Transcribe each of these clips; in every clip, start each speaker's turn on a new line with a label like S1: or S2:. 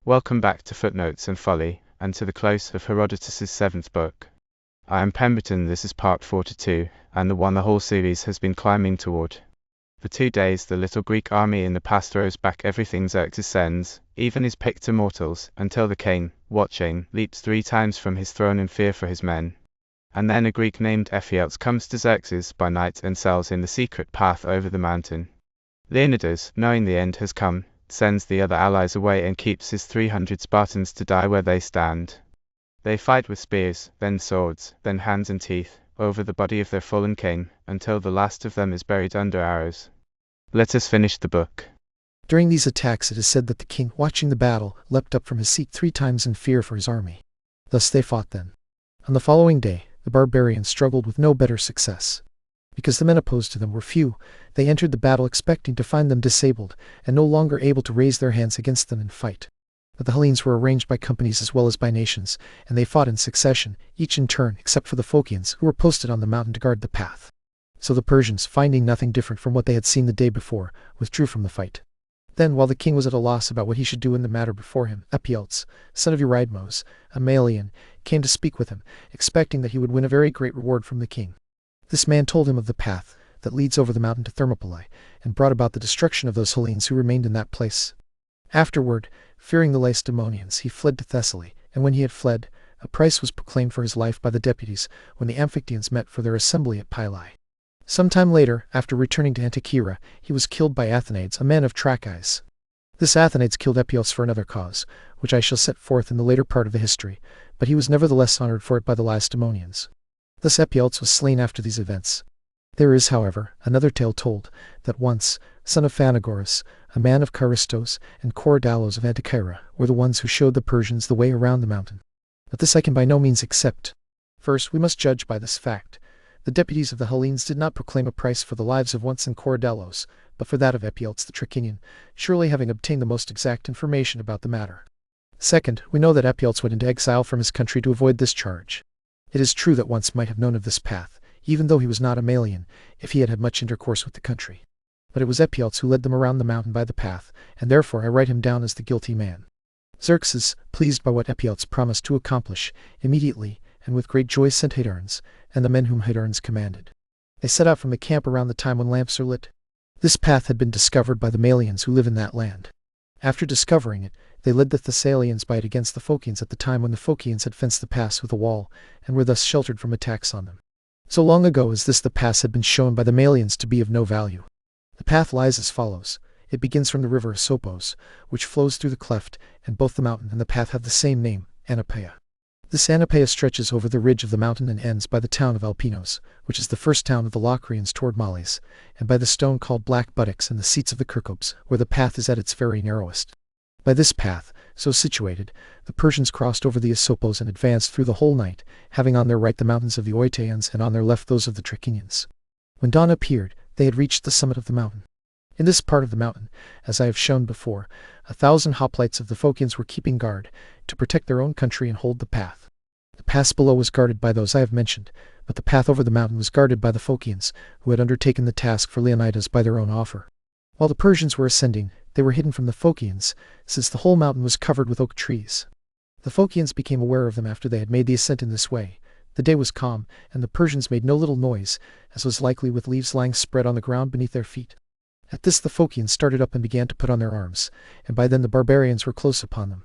S1: Welcome back to Footnotes and Folly, and to the close of Herodotus' 7th book. I am Pemberton, this is part 42, and the one the whole series has been climbing toward. For 2 days the little Greek army in the past throws back everything Xerxes sends, even his picked immortals, until the king, watching, leaps 3 times from his throne in fear for his men. And then a Greek named Epitaphs comes to Xerxes by night and sells in the secret path over the mountain. Leonidas, knowing the end has come, sends the other allies away and keeps his 300 Spartans to die where they stand. They fight with spears, then swords, then hands and teeth, over the body of their fallen king, until the last of them is buried under arrows. Let us finish the book.
S2: During these attacks it is said that the king, watching the battle, leapt up from his seat 3 times in fear for his army. Thus they fought then. On the following day, the barbarians struggled with no better success. Because the men opposed to them were few, they entered the battle expecting to find them disabled, and no longer able to raise their hands against them and fight. But the Hellenes were arranged by companies as well as by nations, and they fought in succession, each in turn, except for the Phocians, who were posted on the mountain to guard the path. So the Persians, finding nothing different from what they had seen the day before, withdrew from the fight. Then, while the king was at a loss about what he should do in the matter before him, Epitaphs, son of Eurydamas, a Malian, came to speak with him, expecting that he would win a very great reward from the king. This man told him of the path that leads over the mountain to Thermopylae, and brought about the destruction of those Hellenes who remained in that place. Afterward, fearing the Lacedaemonians, he fled to Thessaly, and when he had fled, a price was proclaimed for his life by the deputies when the Amphictyons met for their assembly at Pylae. Some time later, after returning to Antikyra, he was killed by Athenades, a man of Trachis. This Athenades killed Epitaphs for another cause, which I shall set forth in the later part of the history, but he was nevertheless honored for it by the Lacedaemonians. Thus Epitaphs was slain after these events. There is, however, another tale told, that once, son of Phanagoras, a man of Charistos, and Corydallos of Antikyra, were the ones who showed the Persians the way around the mountain. But this I can by no means accept. First, we must judge by this fact. The deputies of the Hellenes did not proclaim a price for the lives of once and Corydallos, but for that of Epitaphs the Trachinian, surely having obtained the most exact information about the matter. Second, we know that Epitaphs went into exile from his country to avoid this charge. It is true that once might have known of this path, even though he was not a Malian, if he had had much intercourse with the country. But it was Epitaphs who led them around the mountain by the path, and therefore I write him down as the guilty man. Xerxes, pleased by what Epitaphs promised to accomplish, immediately, and with great joy sent Hydarnes, and the men whom Hydarnes commanded. They set out from the camp around the time when lamps are lit. This path had been discovered by the Malians who live in that land. After discovering it, they led the Thessalians by it against the Phocians at the time when the Phocians had fenced the pass with a wall, and were thus sheltered from attacks on them. So long ago as this the pass had been shown by the Malians to be of no value. The path lies as follows. It begins from the river Asopos, which flows through the cleft, and both the mountain and the path have the same name, Anapaea. This Anapaea stretches over the ridge of the mountain and ends by the town of Alpinos, which is the first town of the Locrians toward Males, and by the stone called Black Buttocks and the seats of the Kirkopes, where the path is at its very narrowest. By this path, so situated, the Persians crossed over the Asopos and advanced through the whole night, having on their right the mountains of the Oetaeans and on their left those of the Trachinians. When dawn appeared, they had reached the summit of the mountain. In this part of the mountain, as I have shown before, 1,000 hoplites of the Phocians were keeping guard, to protect their own country and hold the path. The pass below was guarded by those I have mentioned, but the path over the mountain was guarded by the Phocians, who had undertaken the task for Leonidas by their own offer. While the Persians were ascending, they were hidden from the Phocians, since the whole mountain was covered with oak trees. The Phocians became aware of them after they had made the ascent in this way. The day was calm, and the Persians made no little noise, as was likely with leaves lying spread on the ground beneath their feet. At this the Phocians started up and began to put on their arms, and by then the barbarians were close upon them.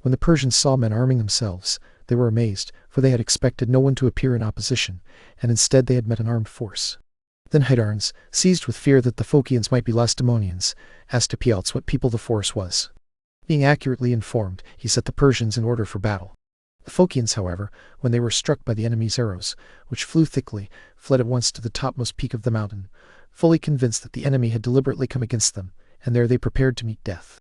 S2: When the Persians saw men arming themselves, they were amazed, for they had expected no one to appear in opposition, and instead they had met an armed force. Then Hydarnes, seized with fear that the Phocians might be Lacedaemonians, asked Epitaphs what people the force was. Being accurately informed, he set the Persians in order for battle. The Phocians, however, when they were struck by the enemy's arrows, which flew thickly, fled at once to the topmost peak of the mountain, fully convinced that the enemy had deliberately come against them, and there they prepared to meet death.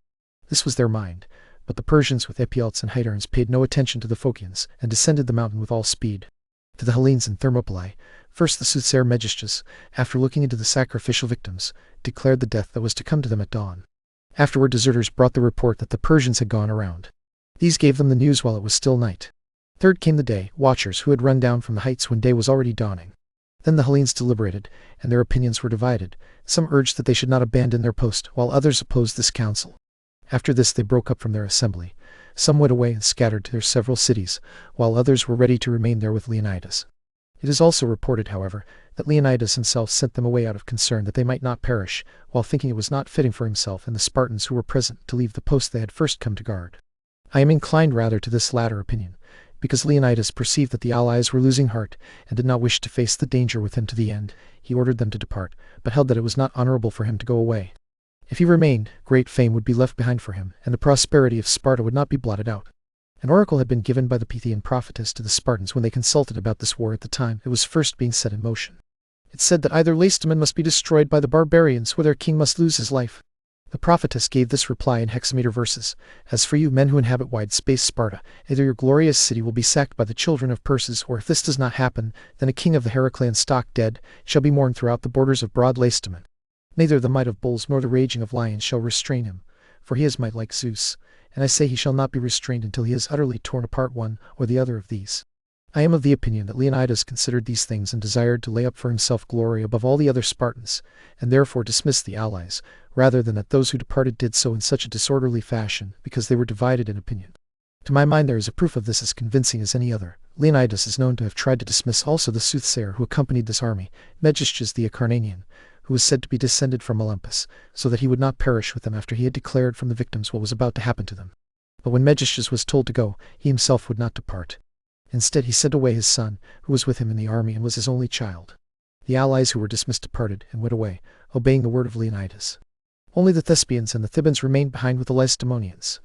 S2: This was their mind, but the Persians with Epitaphs and Hydarnes paid no attention to the Phocians, and descended the mountain with all speed. To the Hellenes in Thermopylae, first the soothsayer Megistus, after looking into the sacrificial victims, declared the death that was to come to them at dawn. Afterward deserters brought the report that the Persians had gone around. These gave them the news while it was still night. Third came the day watchers who had run down from the heights when day was already dawning. Then the Hellenes deliberated, and their opinions were divided. Some urged that they should not abandon their post, while others opposed this counsel. After this they broke up from their assembly. Some went away and scattered to their several cities, while others were ready to remain there with Leonidas. It is also reported, however, that Leonidas himself sent them away out of concern that they might not perish, while thinking it was not fitting for himself and the Spartans who were present to leave the post they had first come to guard. I am inclined rather to this latter opinion, because Leonidas perceived that the allies were losing heart, and did not wish to face the danger with him to the end. He ordered them to depart, but held that it was not honorable for him to go away. If he remained, great fame would be left behind for him, and the prosperity of Sparta would not be blotted out. An oracle had been given by the Pythian prophetess to the Spartans when they consulted about this war at the time it was first being set in motion. It said that either Lacedaemon must be destroyed by the barbarians, or their king must lose his life. The prophetess gave this reply in hexameter verses: "As for you, men who inhabit wide space Sparta, either your glorious city will be sacked by the children of Perses, or if this does not happen, then a king of the Heraclean stock dead shall be mourned throughout the borders of broad Lacedaemon. Neither the might of bulls nor the raging of lions shall restrain him, for he is might like Zeus, and I say he shall not be restrained until he has utterly torn apart one or the other of these." I am of the opinion that Leonidas considered these things and desired to lay up for himself glory above all the other Spartans, and therefore dismissed the allies, rather than that those who departed did so in such a disorderly fashion, because they were divided in opinion. To my mind there is a proof of this as convincing as any other. Leonidas is known to have tried to dismiss also the soothsayer who accompanied this army, Megistheus the Acarnanian, who was said to be descended from Olympus, so that he would not perish with them after he had declared from the victims what was about to happen to them. But when Megistheus was told to go, he himself would not depart. Instead, he sent away his son, who was with him in the army and was his only child. The allies who were dismissed departed, and went away, obeying the word of Leonidas. Only the Thespians and the Thebans remained behind with the Lacedaemonians.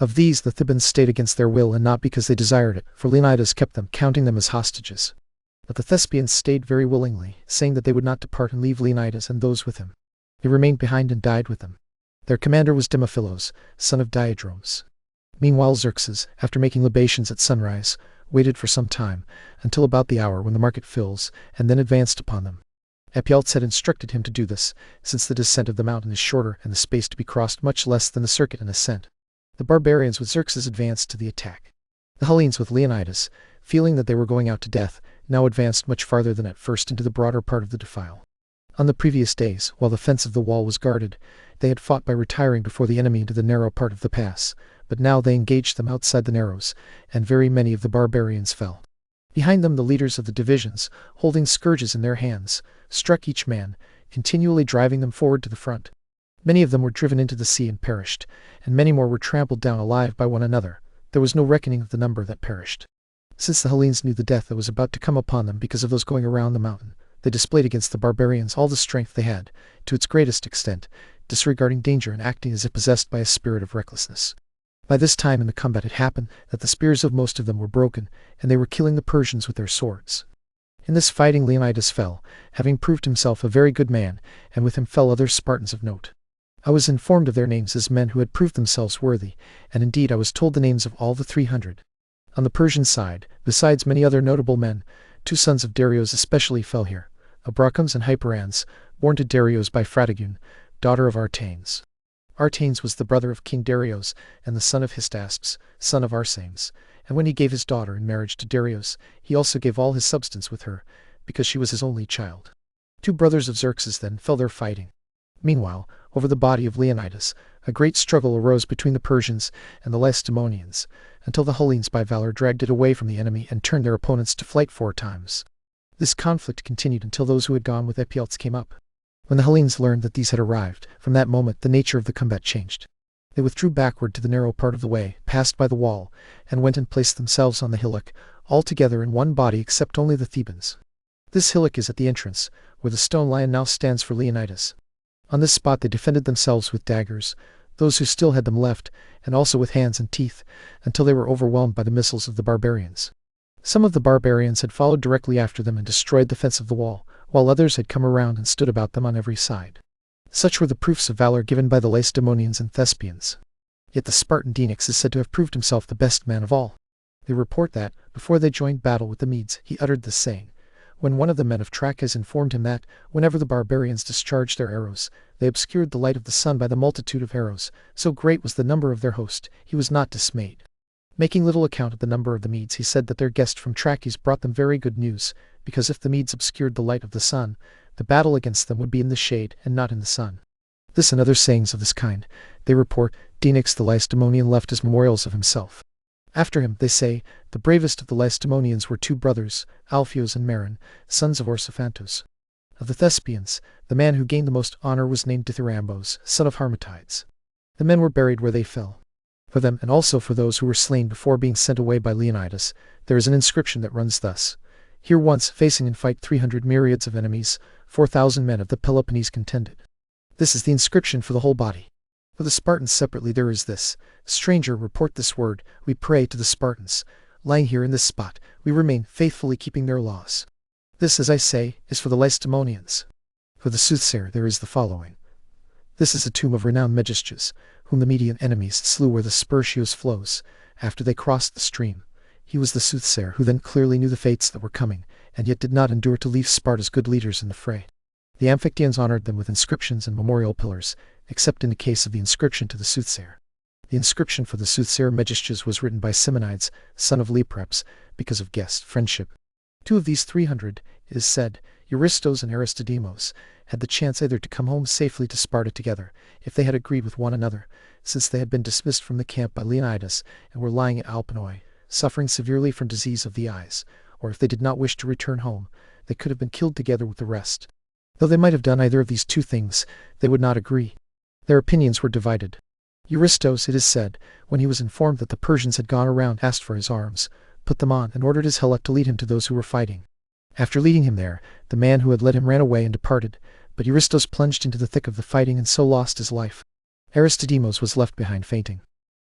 S2: Of these the Thebans stayed against their will, and not because they desired it, for Leonidas kept them, counting them as hostages. But the Thespians stayed very willingly, saying that they would not depart and leave Leonidas and those with him. They remained behind and died with him. Their commander was Demophilos, son of Diadromes. Meanwhile Xerxes, after making libations at sunrise, waited for some time, until about the hour when the market fills, and then advanced upon them. Epitaphs had instructed him to do this, since the descent of the mountain is shorter and the space to be crossed much less than the circuit and ascent. The barbarians with Xerxes advanced to the attack. The Hellenes with Leonidas, feeling that they were going out to death, now advanced much farther than at first into the broader part of the defile. On the previous days, while the fence of the wall was guarded, they had fought by retiring before the enemy into the narrow part of the pass, but now they engaged them outside the narrows, and very many of the barbarians fell. Behind them the leaders of the divisions, holding scourges in their hands, struck each man, continually driving them forward to the front. Many of them were driven into the sea and perished, and many more were trampled down alive by one another. There was no reckoning of the number that perished. Since the Hellenes knew the death that was about to come upon them because of those going around the mountain, they displayed against the barbarians all the strength they had, to its greatest extent, disregarding danger and acting as if possessed by a spirit of recklessness. By this time in the combat it happened that the spears of most of them were broken, and they were killing the Persians with their swords. In this fighting Leonidas fell, having proved himself a very good man, and with him fell other Spartans of note. I was informed of their names as men who had proved themselves worthy, and indeed I was told the names of all the 300. On the Persian side, besides many other notable men, 2 sons of Darius especially fell here, Abracums and Hyperans, born to Darius by Phratagune, daughter of Artanes. Artanes was the brother of King Darius, and the son of Hystaspes, son of Arsames, and when he gave his daughter in marriage to Darius, he also gave all his substance with her, because she was his only child. 2 brothers of Xerxes then fell there fighting. Meanwhile, over the body of Leonidas, a great struggle arose between the Persians and the Lacedaemonians, until the Hellenes by valor dragged it away from the enemy and turned their opponents to flight 4 times. This conflict continued until those who had gone with Epitaphs came up. When the Hellenes learned that these had arrived, from that moment the nature of the combat changed. They withdrew backward to the narrow part of the way, passed by the wall, and went and placed themselves on the hillock, all together in one body except only the Thebans. This hillock is at the entrance, where the stone lion now stands for Leonidas. On this spot they defended themselves with daggers, those who still had them left, and also with hands and teeth, until they were overwhelmed by the missiles of the barbarians. Some of the barbarians had followed directly after them and destroyed the fence of the wall, while others had come around and stood about them on every side. Such were the proofs of valor given by the Lacedaemonians and Thespians. Yet the Spartan Denix is said to have proved himself the best man of all. They report that, before they joined battle with the Medes, he uttered this saying, when one of the men of Trachis informed him that, whenever the barbarians discharged their arrows, they obscured the light of the sun by the multitude of arrows, so great was the number of their host, he was not dismayed. Making little account of the number of the Medes, he said that their guest from Trachis brought them very good news, because if the Medes obscured the light of the sun, the battle against them would be in the shade and not in the sun. This and other sayings of this kind, they report, Denix the Lacedaemonian left as memorials of himself. After him, they say, the bravest of the Lacedaemonians were two brothers, Alpheus and Maron, sons of Orsophantos. Of the Thespians, the man who gained the most honor was named Dithyrambos, son of Harmatides. The men were buried where they fell. For them, and also for those who were slain before being sent away by Leonidas, there is an inscription that runs thus: Here once, facing in fight 300 myriads of enemies, 4,000 men of the Peloponnese contended. This is the inscription for the whole body. For the Spartans separately there is this: Stranger, report this word, we pray to the Spartans. Lying here in this spot, we remain faithfully keeping their laws. This, as I say, is for the Lacedaemonians. For the soothsayer there is the following. This is a tomb of renowned Megisthus, whom the Median enemies slew where the Sperchios flows, after they crossed the stream. He was the soothsayer who then clearly knew the fates that were coming, and yet did not endure to leave Sparta's good leaders in the fray. The Amphictyons honored them with inscriptions and memorial pillars, except in the case of the inscription to the soothsayer. The inscription for the soothsayer Megisthus was written by Simonides, son of LibriTTS, because of guest friendship. Two of these 300, it is said, Eurystos and Aristodemos, had the chance either to come home safely to Sparta together, if they had agreed with one another, since they had been dismissed from the camp by Leonidas and were lying at Alpanoi, suffering severely from disease of the eyes, or if they did not wish to return home, they could have been killed together with the rest. Though they might have done either of these two things, they would not agree. Their opinions were divided. Eurystos, it is said, when he was informed that the Persians had gone around, asked for his arms, put them on, and ordered his helot to lead him to those who were fighting. After leading him there, the man who had led him ran away and departed, but Eurystos plunged into the thick of the fighting and so lost his life. Aristodemos was left behind fainting.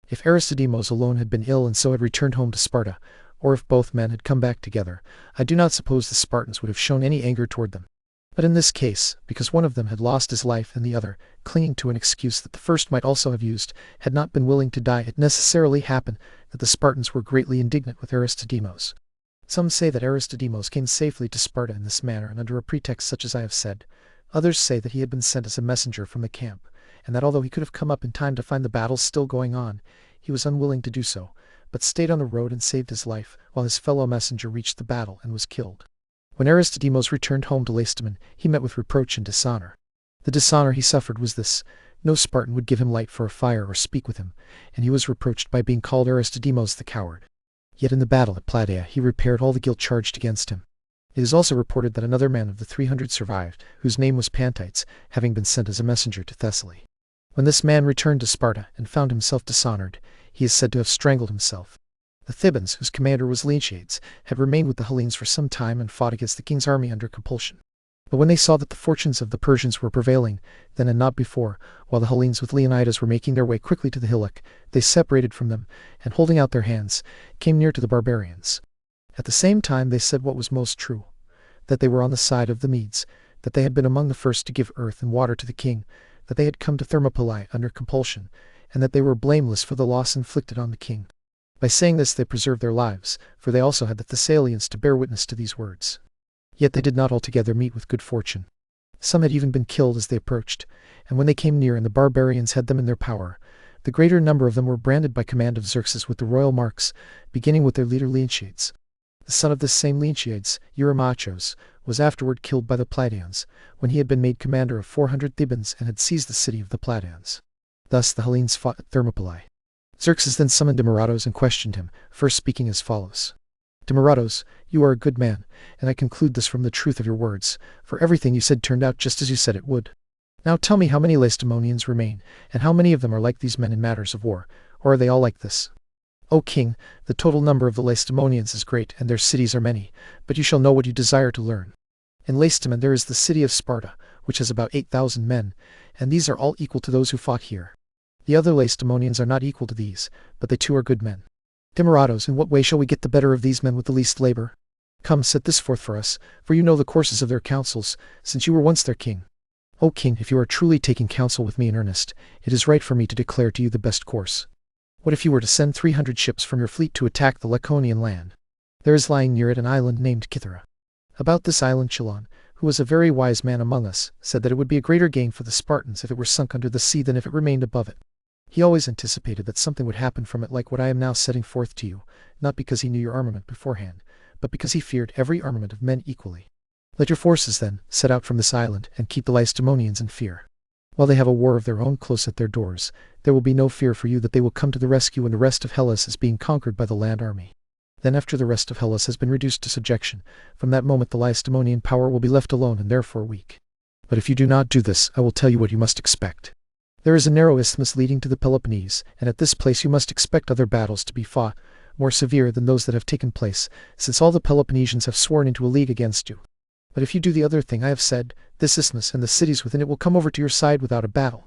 S2: If Aristodemos alone had been ill and so had returned home to Sparta, or if both men had come back together, I do not suppose the Spartans would have shown any anger toward them. But in this case, because one of them had lost his life and the other, clinging to an excuse that the first might also have used, had not been willing to die, it necessarily happened that the Spartans were greatly indignant with Aristodemos. Some say that Aristodemos came safely to Sparta in this manner and under a pretext such as I have said. Others say that he had been sent as a messenger from the camp, and that although he could have come up in time to find the battle still going on, he was unwilling to do so, but stayed on the road and saved his life, while his fellow messenger reached the battle and was killed. When Aristodemos returned home to Lacedaemon, he met with reproach and dishonor. The dishonor he suffered was this: no Spartan would give him light for a fire or speak with him, and he was reproached by being called Aristodemos the coward. Yet in the battle at Plataea he repaired all the guilt charged against him. It is also reported that another man of the 300 survived, whose name was Pantites, having been sent as a messenger to Thessaly. When this man returned to Sparta and found himself dishonored, he is said to have strangled himself. The Thebans, whose commander was Leonidas, had remained with the Hellenes for some time and fought against the king's army under compulsion. But when they saw that the fortunes of the Persians were prevailing, then and not before, while the Hellenes with Leonidas were making their way quickly to the hillock, they separated from them, and holding out their hands, came near to the barbarians. At the same time they said what was most true, that they were on the side of the Medes, that they had been among the first to give earth and water to the king, that they had come to Thermopylae under compulsion, and that they were blameless for the loss inflicted on the king. By saying this they preserved their lives, for they also had the Thessalians to bear witness to these words. Yet they did not altogether meet with good fortune. Some had even been killed as they approached, and when they came near and the barbarians had them in their power, the greater number of them were branded by command of Xerxes with the royal marks, beginning with their leader Leontiades. The son of this same Leontiades, Eurymachos, was afterward killed by the Plataeans, when he had been made commander of 400 Thebans and had seized the city of the Plataeans. Thus the Hellenes fought at Thermopylae. Xerxes then summoned Demaratos and questioned him, first speaking as follows. Demaratos, you are a good man, and I conclude this from the truth of your words, for everything you said turned out just as you said it would. Now tell me how many Lacedaemonians remain, and how many of them are like these men in matters of war, or are they all like this? O king, the total number of the Lacedaemonians is great, and their cities are many, but you shall know what you desire to learn. In Lacedaemon there is the city of Sparta, which has about 8,000 men, and these are all equal to those who fought here. The other Lacedaemonians are not equal to these, but they too are good men. Demaratos, in what way shall we get the better of these men with the least labor? Come, set this forth for us, for you know the courses of their counsels, since you were once their king. O king, if you are truly taking counsel with me in earnest, it is right for me to declare to you the best course. What if you were to send 300 ships from your fleet to attack the Laconian land? There is lying near it an island named Cythera. About this island Chilon, who was a very wise man among us, said that it would be a greater gain for the Spartans if it were sunk under the sea than if it remained above it. He always anticipated that something would happen from it like what I am now setting forth to you, not because he knew your armament beforehand, but because he feared every armament of men equally. Let your forces, then, set out from this island, and keep the Lacedaemonians in fear. While they have a war of their own close at their doors, There will be no fear for you that they will come to the rescue when the rest of Hellas is being conquered by the land army. Then after the rest of Hellas has been reduced to subjection, from that moment the Lacedaemonian power will be left alone and therefore weak. But if you do not do this, I will tell you what you must expect. There is a narrow isthmus leading to the Peloponnese, and at this place you must expect other battles to be fought, more severe than those that have taken place, since all the Peloponnesians have sworn into a league against you. But if you do the other thing I have said, this isthmus and the cities within it will come over to your side without a battle.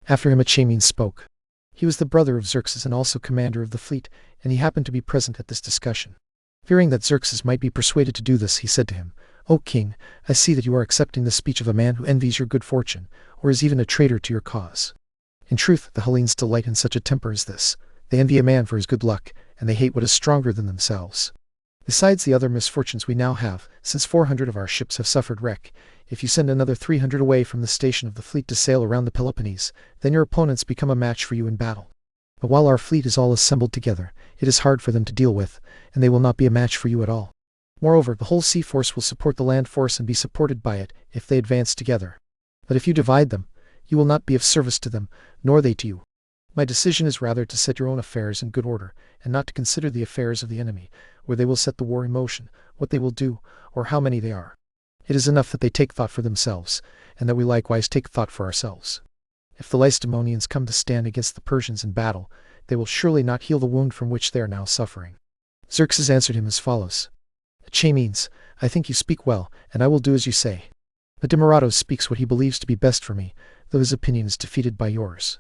S2: After him Achaemenes spoke. He was the brother of Xerxes and also commander of the fleet, and he happened to be present at this discussion. Fearing that Xerxes might be persuaded to do this, he said to him, "O king, I see that you are accepting the speech of a man who envies your good fortune, or is even a traitor to your cause. In truth, the Hellenes delight in such a temper as this. They envy a man for his good luck, and they hate what is stronger than themselves. Besides the other misfortunes we now have, since 400 of our ships have suffered wreck, if you send another 300 away from the station of the fleet to sail around the Peloponnese, then your opponents become a match for you in battle. But while our fleet is all assembled together, it is hard for them to deal with, and they will not be a match for you at all. Moreover, the whole sea force will support the land force and be supported by it, if they advance together. But if you divide them, you will not be of service to them, nor they to you. My decision is rather to set your own affairs in good order, and not to consider the affairs of the enemy, where they will set the war in motion, what they will do, or how many they are. It is enough that they take thought for themselves, and that we likewise take thought for ourselves. If the Lacedaemonians come to stand against the Persians in battle, they will surely not heal the wound from which they are now suffering." Xerxes answered him as follows. "Achaemenes, I think you speak well, and I will do as you say. But Demaratus speaks what he believes to be best for me, though his opinion is defeated by yours.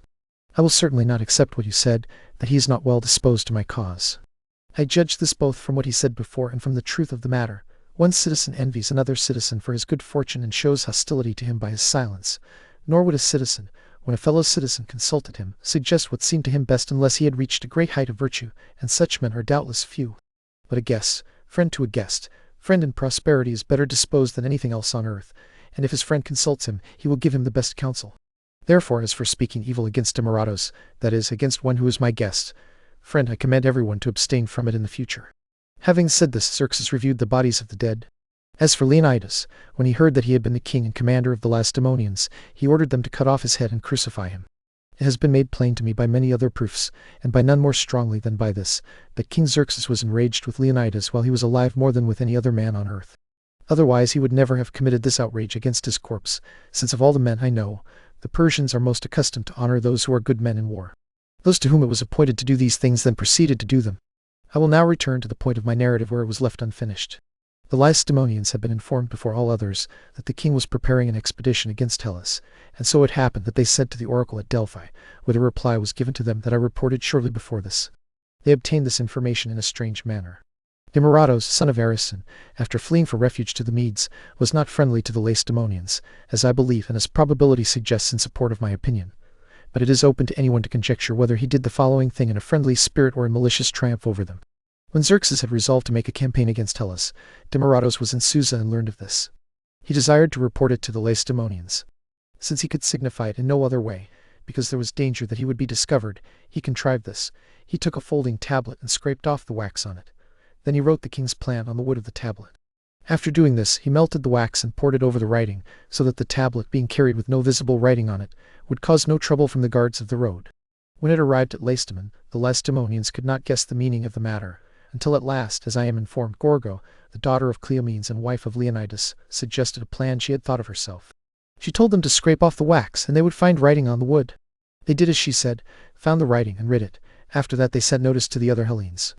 S2: I will certainly not accept what you said, that he is not well disposed to my cause. I judge this both from what he said before and from the truth of the matter. One citizen envies another citizen for his good fortune and shows hostility to him by his silence, nor would a citizen, when a fellow citizen consulted him, suggest what seemed to him best unless he had reached a great height of virtue, and such men are doubtless few. But a guest, friend to a guest, friend in prosperity is better disposed than anything else on earth, and if his friend consults him, he will give him the best counsel. Therefore, as for speaking evil against Demaratus, that is, against one who is my guest, friend, I command everyone to abstain from it in the future." Having said this, Xerxes reviewed the bodies of the dead. As for Leonidas, when he heard that he had been the king and commander of the Lacedaemonians, he ordered them to cut off his head and crucify him. It has been made plain to me by many other proofs, and by none more strongly than by this, that King Xerxes was enraged with Leonidas while he was alive more than with any other man on earth. Otherwise he would never have committed this outrage against his corpse, since of all the men I know, the Persians are most accustomed to honor those who are good men in war. Those to whom it was appointed to do these things then proceeded to do them. I will now return to the point of my narrative where it was left unfinished. The Lacedaemonians had been informed before all others that the king was preparing an expedition against Hellas, and so it happened that they sent to the oracle at Delphi, where the reply was given to them that I reported shortly before this. They obtained this information in a strange manner. Demaratus, son of Arison, after fleeing for refuge to the Medes, was not friendly to the Lacedaemonians, as I believe and as probability suggests in support of my opinion. But it is open to anyone to conjecture whether he did the following thing in a friendly spirit or in malicious triumph over them. When Xerxes had resolved to make a campaign against Hellas, Demaratus was in Susa and learned of this. He desired to report it to the Lacedaemonians. Since he could signify it in no other way, because there was danger that he would be discovered, he contrived this. He took a folding tablet and scraped off the wax on it. Then he wrote the king's plan on the wood of the tablet. After doing this, he melted the wax and poured it over the writing, so that the tablet, being carried with no visible writing on it, would cause no trouble from the guards of the road. When it arrived at Lacedaemon, the Lacedaemonians could not guess the meaning of the matter, until at last, as I am informed, Gorgo, the daughter of Cleomenes and wife of Leonidas, suggested a plan she had thought of herself. She told them to scrape off the wax, and they would find writing on the wood. They did as she said, found the writing, and read it. After that they sent notice to the other Hellenes.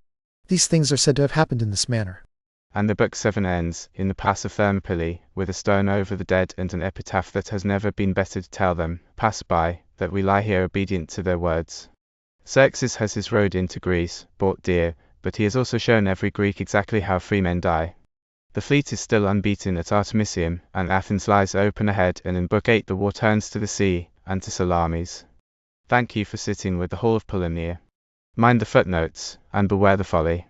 S2: These things are said to have happened in this manner.
S1: And the book 7 ends, in the pass of Thermopylae, with a stone over the dead and an epitaph that has never been better to tell them, pass by, that we lie here obedient to their words. Xerxes has his road into Greece, bought dear, but he has also shown every Greek exactly how free men die. The fleet is still unbeaten at Artemisium, and Athens lies open ahead, and in Book 8 the war turns to the sea, and to Salamis. Thank you for sitting with the whole of Polymnia. Mind the footnotes, and beware the folly.